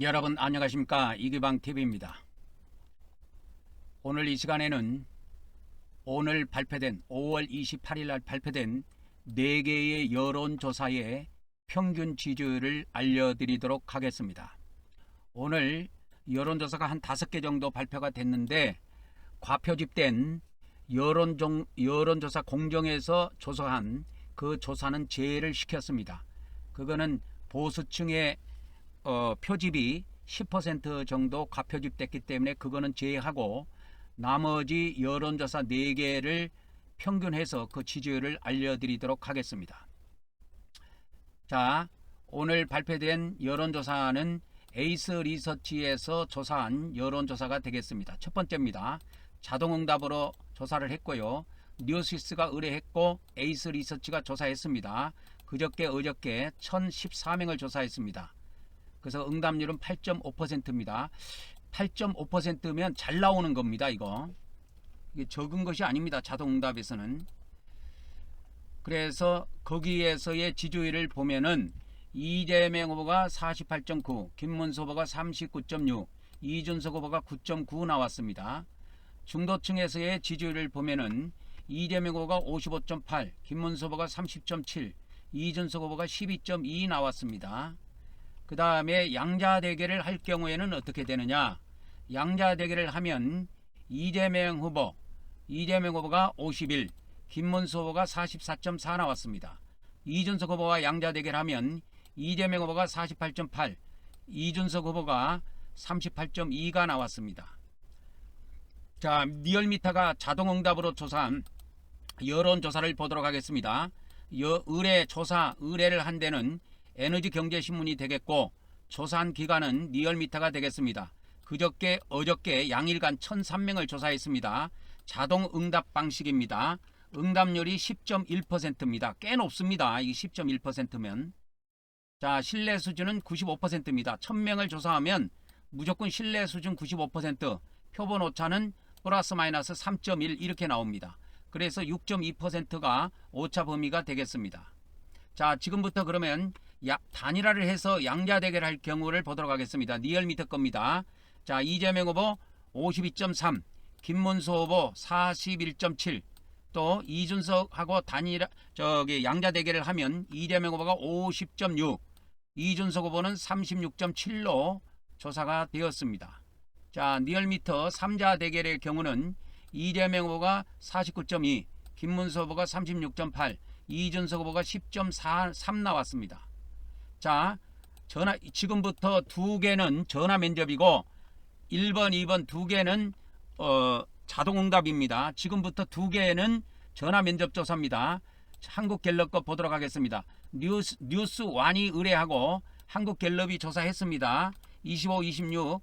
여러분 안녕하십니까, 이기방TV입니다. 오늘 이 시간에는 오늘 발표된 5월 28일 날 발표된 4개의 여론조사의 평균 지지율을 알려드리도록 하겠습니다. 오늘 여론조사가 한 5개 정도 발표가 됐는데 과표집된 여론조사 공정에서 조사한 그 조사는 제외를 시켰습니다. 그거는 보수층의 표집이 10% 정도 과표집됐기 때문에 그거는 제외하고 나머지 여론조사 4개를 평균해서 그 지지율을 알려드리도록 하겠습니다. 자, 오늘 발표된 여론조사는 에이스 리서치에서 조사한 여론조사가 되겠습니다. 첫 번째입니다. 자동응답으로 조사를 했고요. 뉴스위스가 의뢰했고 에이스 리서치가 조사했습니다. 그저께 어저께 1014명을 조사했습니다. 그래서 응답률은 8.5%입니다. 8.5%면 잘 나오는 겁니다. 이게 적은 것이 아닙니다. 자동응답에서는. 그래서 거기에서의 지지율을 보면은 이재명 후보가 48.9, 김문수 후보가 39.6, 이준석 후보가 9.9 나왔습니다. 중도층에서의 지지율을 보면은 이재명 후보가 55.8, 김문수 후보가 30.7, 이준석 후보가 12.2 나왔습니다. 그 다음에 양자 대결을 할 경우에는 어떻게 되느냐? 양자 대결을 하면 이재명 후보가 51, 김문수 후보가 44.4 나왔습니다. 이준석 후보와 양자 대결하면 이재명 후보가 48.8, 이준석 후보가 38.2가 나왔습니다. 자, 리얼미터가 자동응답으로 조사한 여론조사를 보도록 하겠습니다. 의뢰를 한 데는 에너지경제신문이 되겠고 조사한 기관은 리얼미터가 되겠습니다. 그저께 어저께 양일간 1003명을 조사했습니다. 자동응답 방식입니다. 응답률이 10.1%입니다. 꽤 높습니다. 이 10.1%면. 자, 신뢰 수준은 95%입니다. 1000명을 조사하면 무조건 신뢰 수준 95%, 표본 오차는 플러스 마이너스 3.1 이렇게 나옵니다. 그래서 6.2%가 오차 범위가 되겠습니다. 자, 지금부터 그러면 단일화를 해서 양자 대결할 경우를 보도록 하겠습니다. 리얼미터 겁니다. 자, 이재명 후보 52.3, 김문수 후보 41.7, 또 이준석하고 양자 대결을 하면 이재명 후보가 50.6, 이준석 후보는 36.7로 조사가 되었습니다. 자, 리얼미터 3자 대결의 경우는 이재명 후보가 49.2, 김문수 후보가 36.8, 이준석 후보가 10.3 나왔습니다. 자, 지금부터 2개는 전화 면접이고 1번, 2번 2개는 자동응답입니다. 지금부터 2개는 전화 면접 조사입니다. 한국갤럽 거 보도록 하겠습니다. 뉴스완이 의뢰하고 한국갤럽이 조사했습니다. 25, 26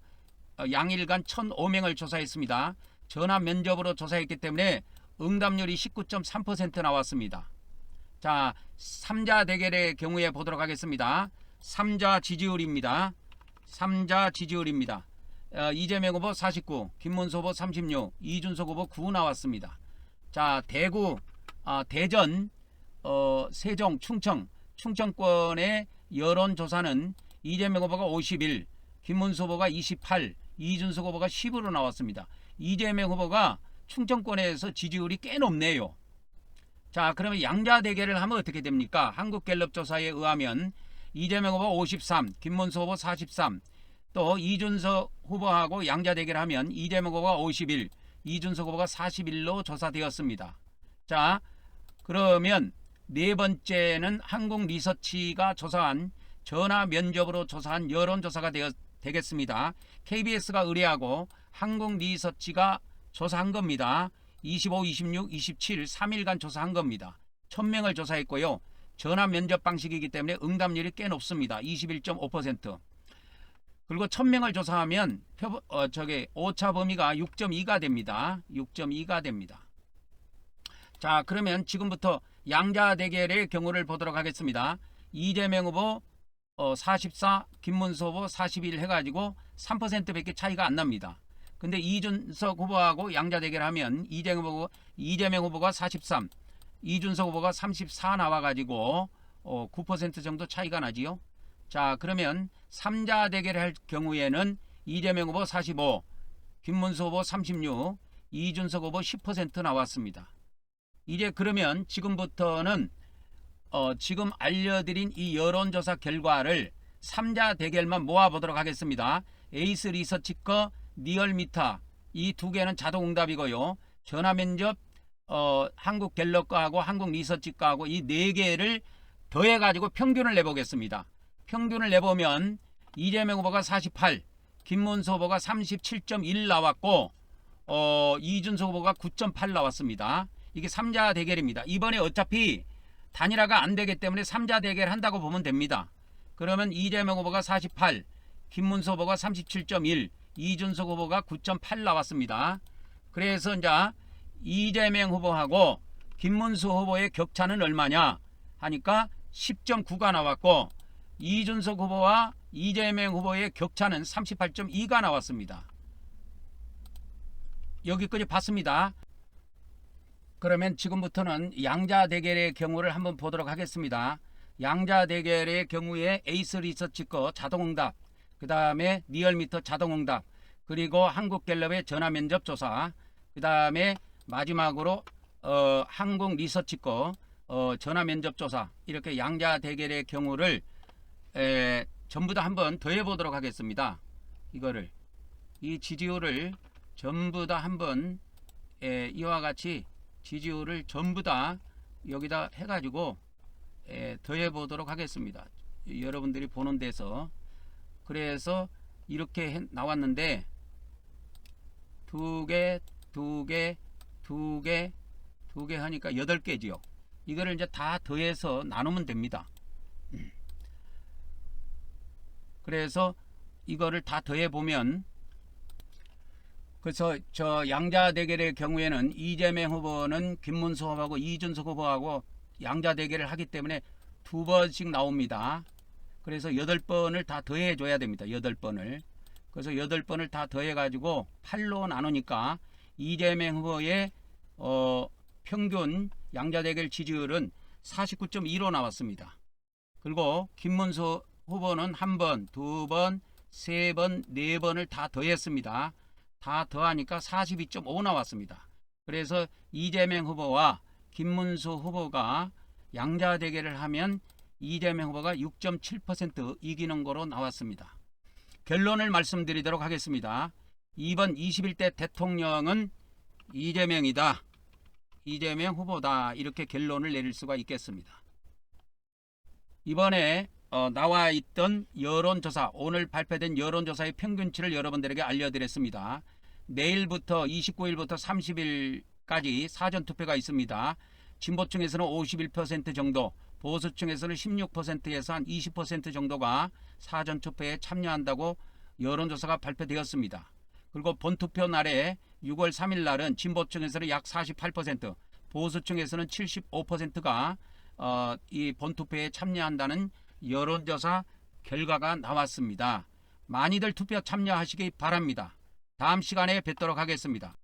양일간 1005명을 조사했습니다. 전화 면접으로 조사했기 때문에 응답률이 19.3% 나왔습니다. 자, 3자 대결의 경우에 보도록 하겠습니다. 3자 지지율입니다. 이재명 후보 49, 김문수 후보 36, 이준석 후보 9 나왔습니다. 자, 대전, 세종, 충청권의 여론조사는 이재명 후보가 51, 김문수 후보가 28, 이준석 후보가 10으로 나왔습니다. 이재명 후보가 충청권에서 지지율이 꽤 높네요. 자, 그러면 양자 대결을 하면 어떻게 됩니까? 한국갤럽 조사에 의하면 이재명 후보 53, 김문수 후보 43, 또 이준석 후보하고 양자 대결하면 이재명 후보가 51, 이준석 후보가 41로 조사되었습니다. 자, 그러면 네 번째는 한국리서치가 조사한 전화 면접으로 조사한 여론조사가 되겠습니다. KBS가 의뢰하고 한국리서치가 조사한 겁니다. 25, 26, 27 3일간 조사한 겁니다. 1000명을 조사했고요. 전화 면접 방식이기 때문에 응답률이 꽤 높습니다. 21.5%. 그리고 1000명을 조사하면 오차 범위가 6.2가 됩니다. 6.2가 됩니다. 자, 그러면 지금부터 양자 대결의 경우를 보도록 하겠습니다. 이재명 후보 44, 김문수 후보 41 해가지고 3%밖에 차이가 안 납니다. 근데 이준석 후보하고 양자 대결하면 이재명 후보가 43, 이준석 후보가 34 나와가지고 9% 정도 차이가 나지요. 자, 그러면 3자 대결을 할 경우에는 이재명 후보 45, 김문수 후보 36, 이준석 후보 10% 나왔습니다. 이제 그러면 지금부터는 지금 알려드린 이 여론조사 결과를 3자 대결만 모아보도록 하겠습니다. 에이스 리서치 거 리얼미터 이 두 개는 자동응답이고요. 전화면접 한국갤럽 거하고 한국리서치 거하고 이 네 개를 더해가지고 평균을 내보겠습니다. 평균을 내보면 이재명 후보가 48, 김문수 후보가 37.1 나왔고 이준석 후보가 9.8 나왔습니다. 이게 3자 대결입니다. 이번에 어차피 단일화가 안 되기 때문에 3자 대결 한다고 보면 됩니다. 그러면 이재명 후보가 48, 김문수 후보가 37.1, 이준석 후보가 9.8 나왔습니다. 그래서 이제 이재명 후보하고 김문수 후보의 격차는 얼마냐 하니까 10.9가 나왔고 이준석 후보와 이재명 후보의 격차는 38.2가 나왔습니다. 여기까지 봤습니다. 그러면 지금부터는 양자 대결의 경우를 한번 보도록 하겠습니다. 양자 대결의 경우에 에이스 리서치 거 자동응답, 그 다음에 리얼미터 자동응답, 그리고 한국갤럽의 전화면접 조사, 그 다음에 마지막으로 한국 리서치 거 전화면접 조사, 이렇게 양자 대결의 경우를 전부 다 한번 더해 보도록 하겠습니다. 이거를 이 지지율을 전부 다 한번 이와 같이 지지율을 전부 다 여기다 해가지고 더해 보도록 하겠습니다. 여러분들이 보는 데서. 그래서 이렇게 나왔는데 두 개 하니까 8개지요. 이거를 이제 다 더해서 나누면 됩니다. 그래서 이거를 다 더해 보면, 그래서 저 양자 대결의 경우에는 이재명 후보는 김문수 후보하고 이준석 후보하고 양자 대결을 하기 때문에 2번씩 나옵니다. 그래서 8번을 다 더해 줘야 됩니다. 8번을. 그래서 8번을 다 더해 가지고 8로 나누니까 이재명 후보의 평균 양자 대결 지지율은 49.2로 나왔습니다. 그리고 김문수 후보는 1번, 2번, 3번, 4번을 다 더했습니다. 다 더하니까 42.5 나왔습니다. 그래서 이재명 후보와 김문수 후보가 양자 대결을 하면 이재명 후보가 6.7% 이기는 거로 나왔습니다. 결론을 말씀드리도록 하겠습니다. 이번 21대 대통령은 이재명이다. 이재명 후보다. 이렇게 결론을 내릴 수가 있겠습니다. 이번에 나와 있던 여론조사, 오늘 발표된 여론조사의 평균치를 여러분들에게 알려드렸습니다. 내일부터 29일부터 30일까지 사전투표가 있습니다. 진보층에서는 51% 정도, 보수층에서는 16%에서 한 20% 정도가 사전투표에 참여한다고 여론조사가 발표되었습니다. 그리고 본투표 날에 6월 3일 날은 진보층에서는 약 48%, 보수층에서는 75%가 이 본투표에 참여한다는 여론조사 결과가 나왔습니다. 많이들 투표 참여하시기 바랍니다. 다음 시간에 뵙도록 하겠습니다.